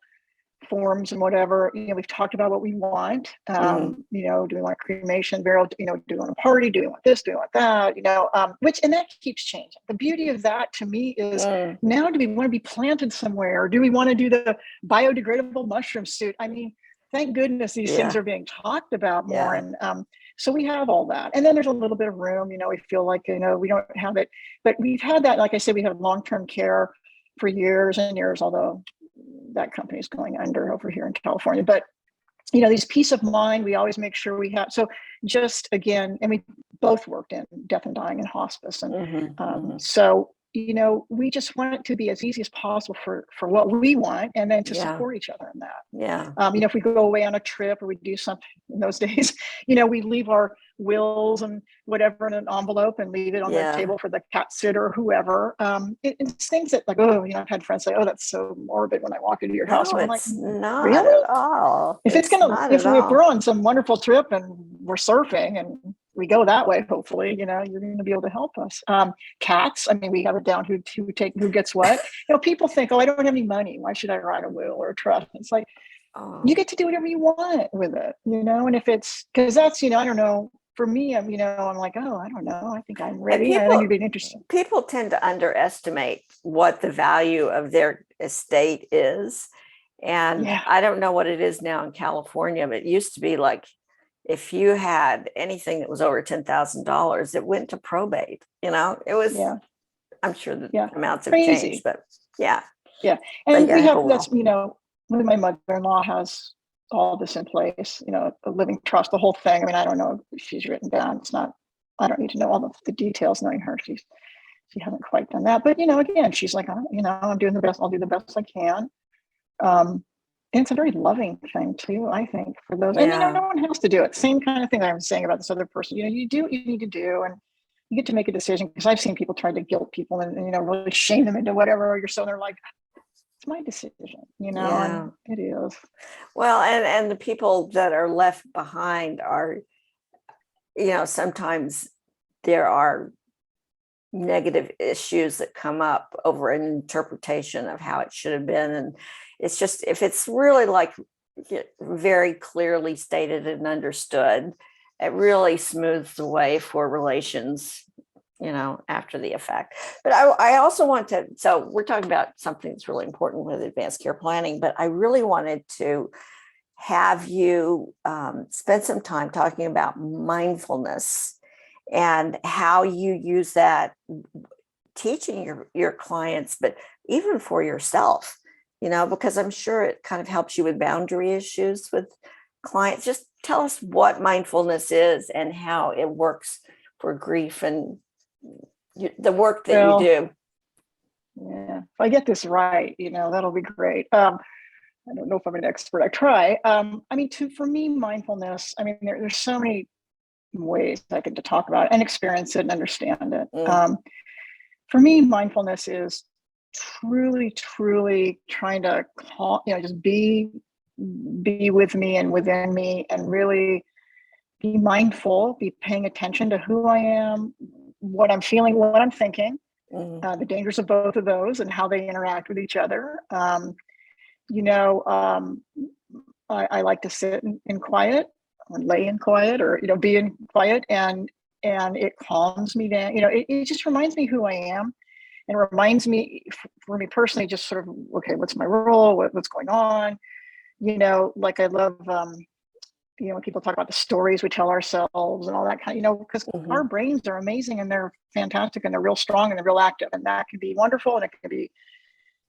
forms and whatever. We've talked about what we want. Mhm. Do we want cremation, burial? Do we want a party? Do we want this? Do we want that? Which, and that keeps changing. The beauty of that to me is, Mm. now do we want to be planted somewhere? Or do we want to do the biodegradable mushroom suit? I mean, thank goodness these things Yeah. are being talked about more. Yeah. And so we have all that. And then there's a little bit of room. We feel like, we don't have it, but we've had that. Like I said, we have long-term care for years and years, although that company is going under over here in California. But these peace of mind, we always make sure we have. So just again, and we both worked in death and dying and hospice, and Mhm. Mhm. so we just want it to be as easy as possible for what we want, and then to Yeah. support each other in that. Yeah. If we go away on a trip or we do something in those days, we leave our wills and whatever in an envelope and leave it on the Yeah. table for the cat sitter or whoever. It's things that, like, oh, I've had friends say, oh, that's so morbid when I walk into your house. No, And I'm like, it's not really? at all. If it's It's gonna, not if at we're all. on some wonderful trip and we're surfing and we go that way, hopefully, you're going to be able to help us. Cats, I mean, we have it down who gets what. People think, oh, I don't have any money. Why should I ride a wheel or a trust? It's like, you Oh, get to do whatever you want with it, and if it's, because that's, I don't know, for me, I'm like, oh, I don't know, I think I'm and ready. I think it'd be interesting. people tend to underestimate what the value of their estate is. And Yeah. I don't know what it is now in California, but it used to be like if you had anything that was over $10,000, it went to probate. It was, Yeah. I'm sure the Yeah. amounts have changed, Crazy. but yeah, Yeah. so you And gotta we have a have, that's, will. my mother-in-law has all this in place, a living trust, the whole thing. I mean, I don't know if she's written down. It's not, I don't need to know all the details knowing her. She hasn't quite done that. But, again, she's like, I'm doing the best. I'll do the best I can. And it's a very loving thing too, I think, for those. And, no Yeah. one has to do it. Same kind of thing I was saying about this other person. You do what you need to do, and you get to make a decision, because I've seen people try to guilt people and really shame them into whatever you're. So they're like, it's my decision, Yeah. and it is. Well, and the people that are left behind are, sometimes there are negative issues that come up over an interpretation of how it should have been. And it's just, if it's really like very clearly stated and understood, it really smooths the way for relations, after the effect. But I also want to, so we're talking about something that's really important with advanced care planning, but I really wanted to have you spend some time talking about mindfulness and how you use that teaching your clients, but even for yourself, because I'm sure it kind of helps you with boundary issues with clients. Just tell us what mindfulness is and how it works for grief and the work that you Well, do. yeah, if I get this right, that'll be great. I don't know if I'm an expert. I try. I mean, for me, mindfulness, I mean, there's so many ways I could to talk about it and experience it and understand it. Mm. For me, mindfulness is truly, truly trying to just be with me and within me, and really be mindful, be paying attention to who I am, what I'm feeling, what I'm thinking, Mm. the dangers of both of those and how they interact with each other. You know, I like to sit in quiet, or lay in quiet, or be in quiet, and it calms me down. It just reminds me who I am, and reminds me, for me personally, just sort of, okay, what's my role, what's going on. Like, I love when people talk about the stories we tell ourselves and all that kind of, because our Mhm. brains are amazing and they're fantastic and they're real strong and they're real active, and that can be wonderful, and it can be,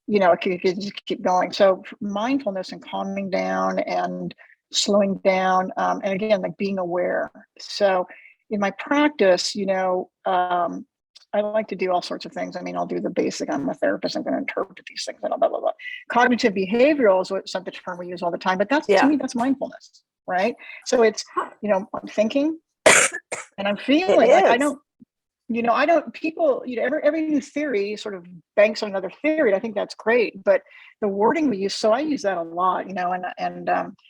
it can just keep going. So mindfulness and calming down and slowing down, and again, like being aware. So in my practice, I like to do all sorts of things. I mean, I'll do the basic. I'm a therapist. I'm going to interpret these things and blah, blah, blah. Cognitive behavioral is what the term we use all the time. But that's, to me, that's mindfulness, right? So it's, I'm thinking and I'm feeling like I don't, people, every new theory sort of banks on another theory. And I think that's great. But the wording we use, so I use that a lot, and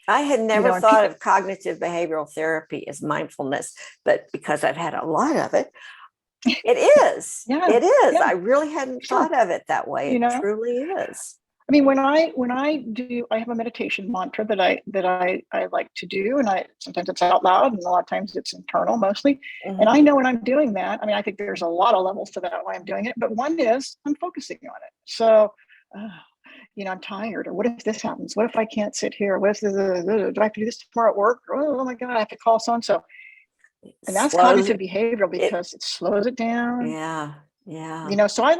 I had never thought of cognitive behavioral therapy as mindfulness, but because I've had a lot of it, it is. It is. Yeah. I really hadn't thought of it that way. It truly is. I mean, when I do, I have a meditation mantra that I like to do, and sometimes it's out loud, and a lot of times it's internal, mostly. Mm-hmm. And I know when I'm doing that. I mean, I think there's a lot of levels to that why I'm doing it, but one is I'm focusing on it. So, I'm tired, or what if this happens? What if I can't sit here? What if do I have to do this tomorrow at work? Oh my God, I have to call so and so. And that's cognitive behavioral because it slows it down. Yeah. So I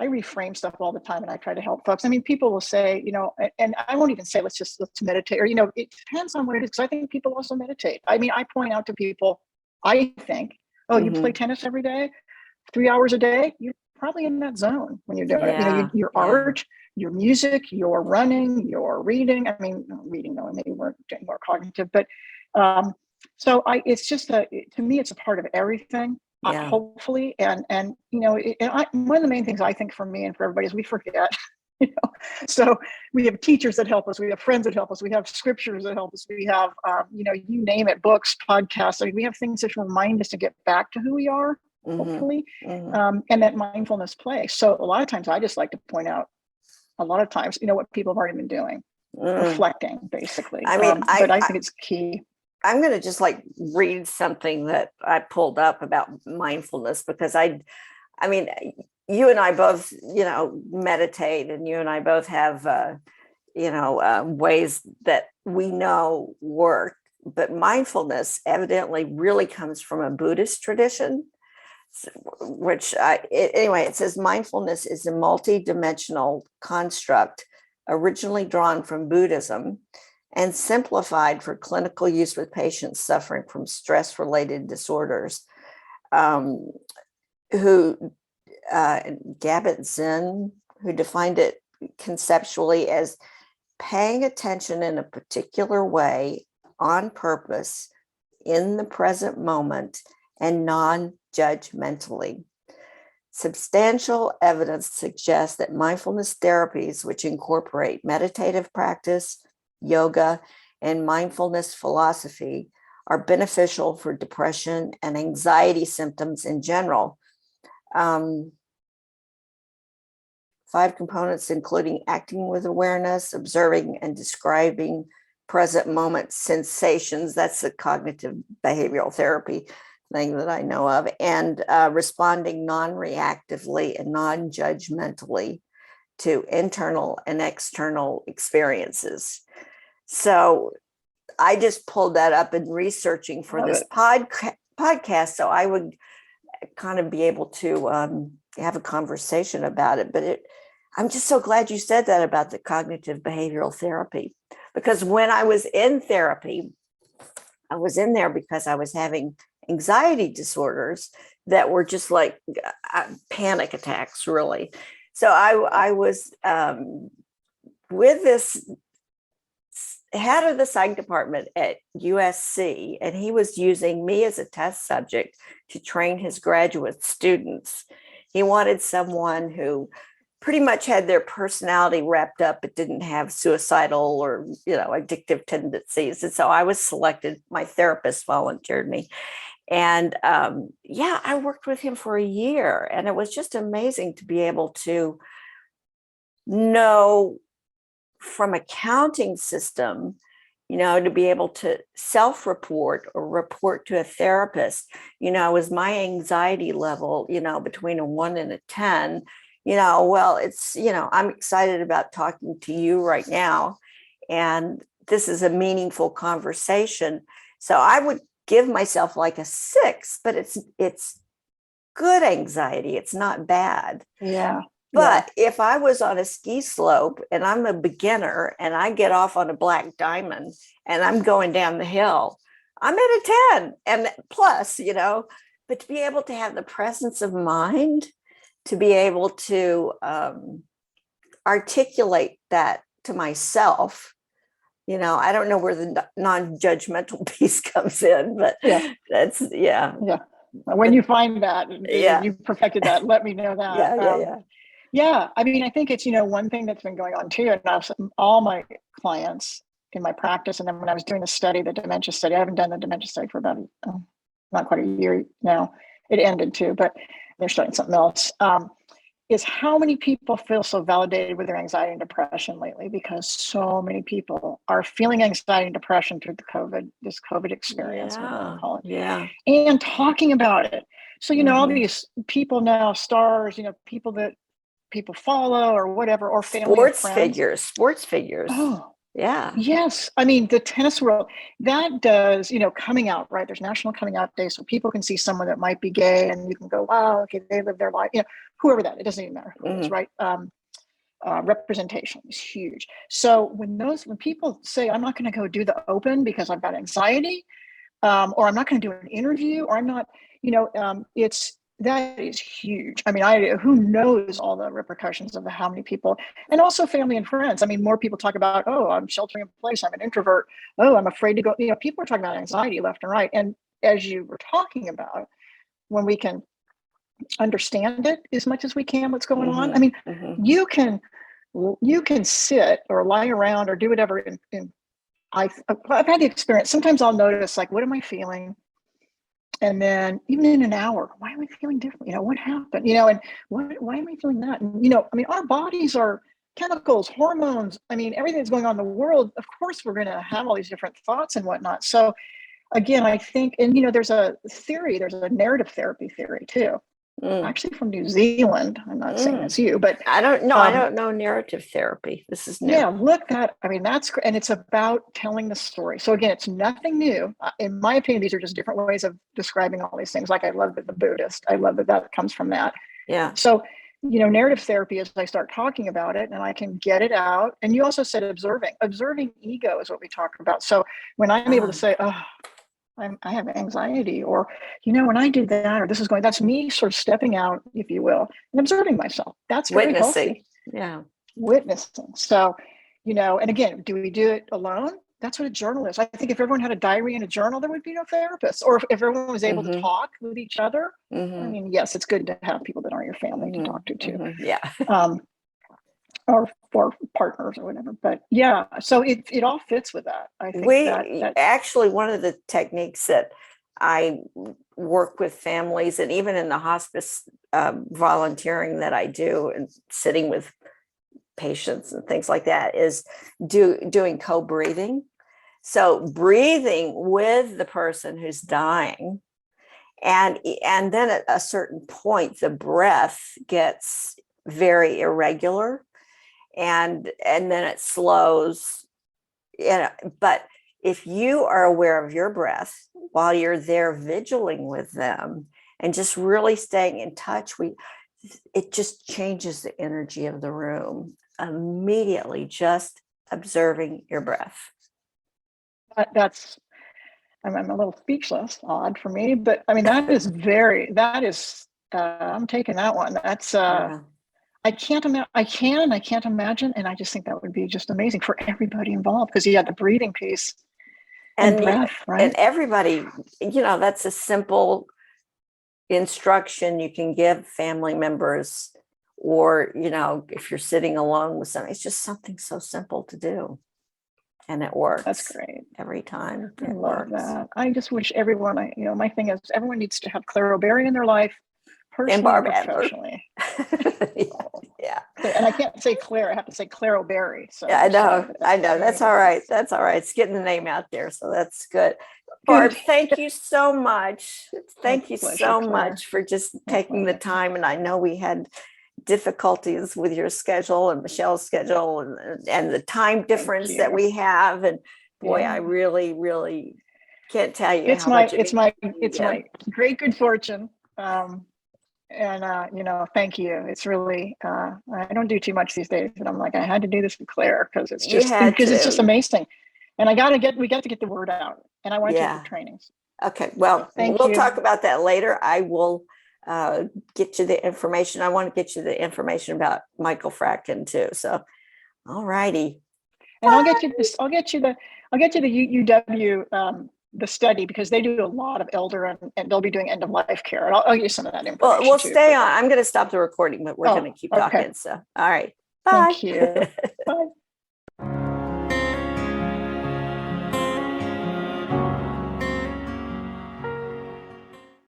reframe stuff all the time, and I try to help folks. I mean, people will say, and I won't even say, let's meditate, or, it depends on what it is. Because I think people also meditate. I mean, I point out to people, I think, you play tennis every day, 3 hours a day, you're probably in that zone when you're doing it. Your art, your music, your running, your reading. I mean, reading, though, maybe we're getting more cognitive, but, so it's just to me, it's a part of everything, hopefully. And one of the main things I think for me and for everybody is we forget, so we have teachers that help us. We have friends that help us. We have scriptures that help us. We have, you name it, books, podcasts. I mean, we have things that remind us to get back to who we are, hopefully, and that mindfulness play. So a lot of times I just like to point out what people have already been doing, reflecting, basically. I mean, but I think it's key. I'm going to just read something that I pulled up about mindfulness, because I mean, you and I both, meditate, and you and I both have, ways that we know work, but mindfulness evidently really comes from a Buddhist tradition, which it says mindfulness is a multi-dimensional construct originally drawn from Buddhism and simplified for clinical use with patients suffering from stress-related disorders. Kabat-Zinn, who defined it conceptually as paying attention in a particular way on purpose in the present moment and non-judgmentally. Substantial evidence suggests that mindfulness therapies, which incorporate meditative practice, yoga, and mindfulness philosophy, are beneficial for depression and anxiety symptoms in general. 5 components, including acting with awareness, observing and describing present moment sensations. That's the cognitive behavioral therapy thing that I know of, and responding non-reactively and non-judgmentally to internal and external experiences. So I just pulled that up in researching for this podcast, so I would kind of be able to have a conversation about it. But I'm just so glad you said that about the cognitive behavioral therapy, because when I was in therapy, I was in there because I was having anxiety disorders that were just like panic attacks, really. So I was with this head of the psych department at USC, and he was using me as a test subject to train his graduate students. He wanted someone who pretty much had their personality wrapped up, but didn't have suicidal or, addictive tendencies. And so I was selected. My therapist volunteered me. And I worked with him for a year, and it was just amazing to be able to know from a counting system, to be able to self-report or report to a therapist, was my anxiety level, between a 1 and a 10, well, it's, I'm excited about talking to you right now, and this is a meaningful conversation. So I would give myself like a 6, but it's good anxiety. It's not bad. Yeah. But if I was on a ski slope and I'm a beginner and I get off on a black diamond and I'm going down the hill, I'm at a 10 and plus, but to be able to have the presence of mind to be able to articulate that to myself. I don't know where the non-judgmental piece comes in, but that's, yeah. Yeah. When you find that, yeah, you perfected that, let me know that. Yeah. I mean, I think it's, one thing that's been going on too, and all my clients in my practice, and then when I was doing the study, the dementia study, I haven't done the dementia study for about not quite a year now. It ended too, but they're starting something else. Is how many people feel so validated with their anxiety and depression lately, because so many people are feeling anxiety and depression through this COVID experience, whatever I call it. Yeah. And talking about it. So, all these people now, stars, people that people follow or whatever, or family sports figures. Oh, yeah. Yes. I mean, the tennis world, that does, coming out, right? There's National Coming Out Day. So people can see someone that might be gay and you can go, wow, okay, they live their life, whoever that, it doesn't even matter who it is, right? Representation is huge. So when people say, I'm not going to go do the open because I've got anxiety, or I'm not going to do an interview, or I'm not, that is huge. I mean, who knows all the repercussions of how many people, and also family and friends. I mean, more people talk about, oh, I'm sheltering in place, I'm an introvert. Oh, I'm afraid to go. People are talking about anxiety left and right. And as you were talking about, when we can understand it as much as we can, what's going on. I mean, you can sit or lie around or do whatever. I've had the experience. Sometimes I'll notice, like, what am I feeling? And then even in an hour, why am I feeling different? What happened? And why am I feeling that? And, I mean, our bodies are chemicals, hormones. I mean, everything that's going on in the world, of course, we're going to have all these different thoughts and whatnot. So again, I think, and, there's a narrative therapy theory too. Actually from New Zealand. I'm not saying that's you, but I don't know narrative therapy. This is new. Yeah, I mean, that's great. And it's about telling the story. So again, it's nothing new. In my opinion, these are just different ways of describing all these things. Like I love that the Buddhist, I love that comes from that. Yeah. So, narrative therapy is I start talking about it and I can get it out. And you also said observing ego is what we talk about. So when I'm able to say, oh, I have anxiety, or, when I do that, or that's me sort of stepping out, if you will, and observing myself. That's very healthy. Yeah. Witnessing. So, and again, do we do it alone? That's what a journal is. I think if everyone had a diary and a journal, there would be no therapists. Or if everyone was able to talk with each other, I mean, yes, it's good to have people that aren't your family to talk to too. Yeah. Or partners or whatever. But yeah, so it all fits with that. I think that actually, one of the techniques that I work with families, and even in the hospice volunteering that I do and sitting with patients and things like that, is doing co-breathing. So breathing with the person who's dying, and then at a certain point the breath gets very irregular, and then it slows. But if you are aware of your breath while you're there vigiling with them and just really staying in touch, it just changes the energy of the room immediately, just observing your breath. I'm a little speechless, odd for me, but I mean, I'm taking that one. That's, I can't imagine. And I just think that would be just amazing for everybody involved, because you had the breathing piece and breath, right? And everybody, that's a simple instruction you can give family members, or, if you're sitting alone with somebody, it's just something so simple to do. And it works. That's great. Every time. I love that. I just wish everyone, my thing is everyone needs to have Claire O'Berry in their life, personally and Barb professionally. Yeah. And I can't say Claire, I have to say Claire O'Berry. So yeah, I know. That's all right. That's all right. It's getting the name out there. So that's good. Barb, thank you so much. Thank you so much for just taking the time. And I know we had difficulties with your schedule and Michelle's schedule and the time difference that we have. And boy, I really, really can't tell you it's my great good fortune. Thank you. It's really, I don't do too much these days, but I'm like, I had to do this with Claire because it's just amazing. And we got to get the word out. and I want to take Yeah. the trainings. Okay. Well, Thank we'll you. talk about that later. I will get you the information. I want to get you the information about Michael Frackin too. So, all righty. And I'll get you this. I'll get you the UW the study, because they do a lot of elder and they'll be doing end of life care. And I'll give you some of that information. Well, we'll too, stay on. I'm going to stop the recording, but we're going to keep okay. talking. So, all right. Bye. Thank you. Bye.